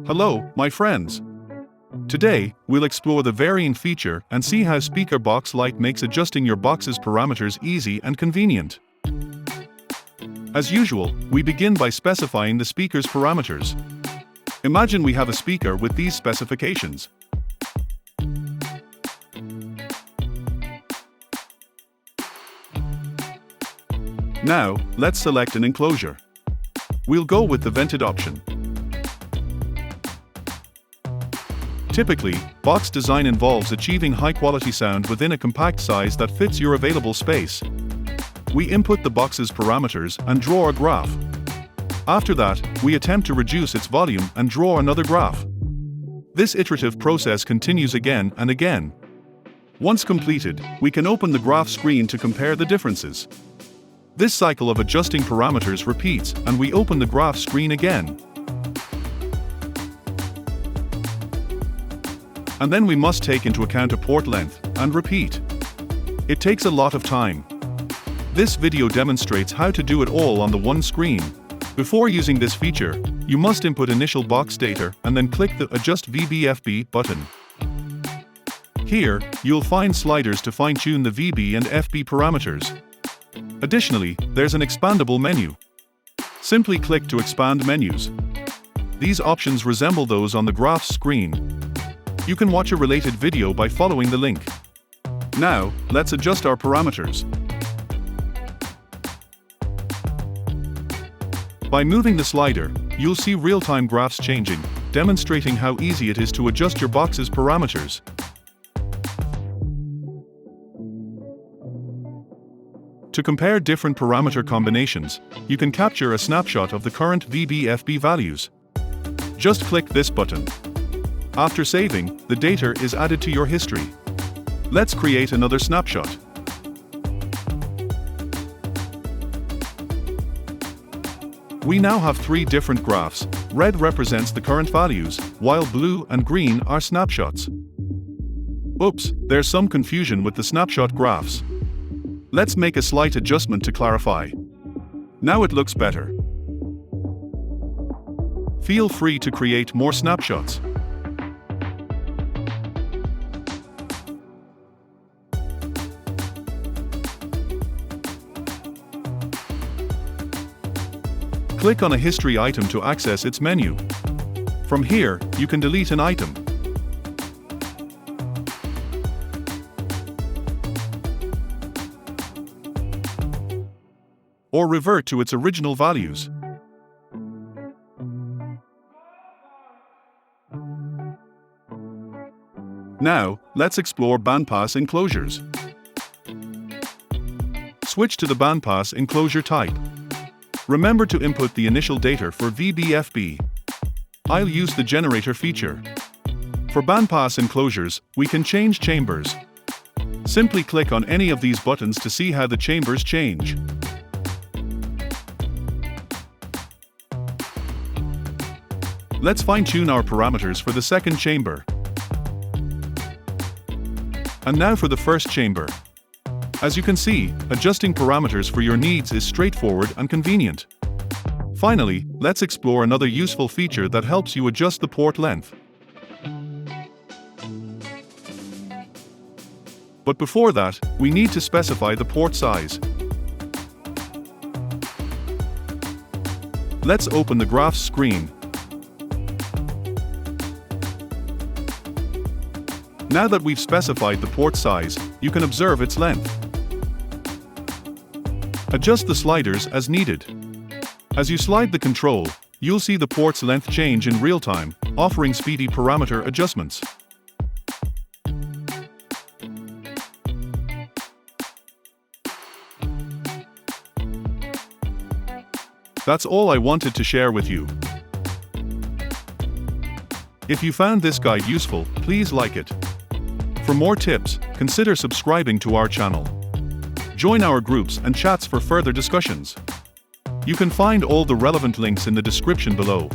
Hello, my friends. Today, we'll explore the varying feature and see how SpeakerBoxLite makes adjusting your box's parameters easy and convenient. As usual, we begin by specifying the speaker's parameters. Imagine we have a speaker with these specifications. Now, let's select an enclosure. We'll go with the vented option. Typically, box design involves achieving high-quality sound within a compact size that fits your available space. We input the box's parameters and draw a graph. After that, we attempt to reduce its volume and draw another graph. This iterative process continues again and again. Once completed, we can open the graph screen to compare the differences. This cycle of adjusting parameters repeats, and we open the graph screen again. And then we must take into account a port length, and repeat. It takes a lot of time. This video demonstrates how to do it all on the one screen. Before using this feature, you must input initial box data and then click the Adjust VB/FB button. Here, you'll find sliders to fine-tune the VB and FB parameters. Additionally, there's an expandable menu. Simply click to expand menus. These options resemble those on the graph screen. You can watch a related video by following the link. Now, let's adjust our parameters. By moving the slider, you'll see real-time graphs changing, demonstrating how easy it is to adjust your box's parameters. To compare different parameter combinations, you can capture a snapshot of the current VB/FB values. Just click this button. After saving, the data is added to your history. Let's create another snapshot. We now have three different graphs. Red represents the current values, while blue and green are snapshots. Oops, there's some confusion with the snapshot graphs. Let's make a slight adjustment to clarify. Now it looks better. Feel free to create more snapshots. Click on a history item to access its menu. From here, you can delete an item. Or revert to its original values. Now, let's explore bandpass enclosures. Switch to the bandpass enclosure type. Remember to input the initial data for VB/FB. I'll use the generator feature. For bandpass enclosures, we can change chambers. Simply click on any of these buttons to see how the chambers change. Let's fine-tune our parameters for the second chamber. And now for the first chamber. As you can see, adjusting parameters for your needs is straightforward and convenient. Finally, let's explore another useful feature that helps you adjust the port length. But before that, we need to specify the port size. Let's open the graph screen. Now that we've specified the port size, you can observe its length. Adjust the sliders as needed. As you slide the control, you'll see the port's length change in real time, offering speedy parameter adjustments. That's all I wanted to share with you. If you found this guide useful, please like it. For more tips, consider subscribing to our channel. Join our groups and chats for further discussions. You can find all the relevant links in the description below.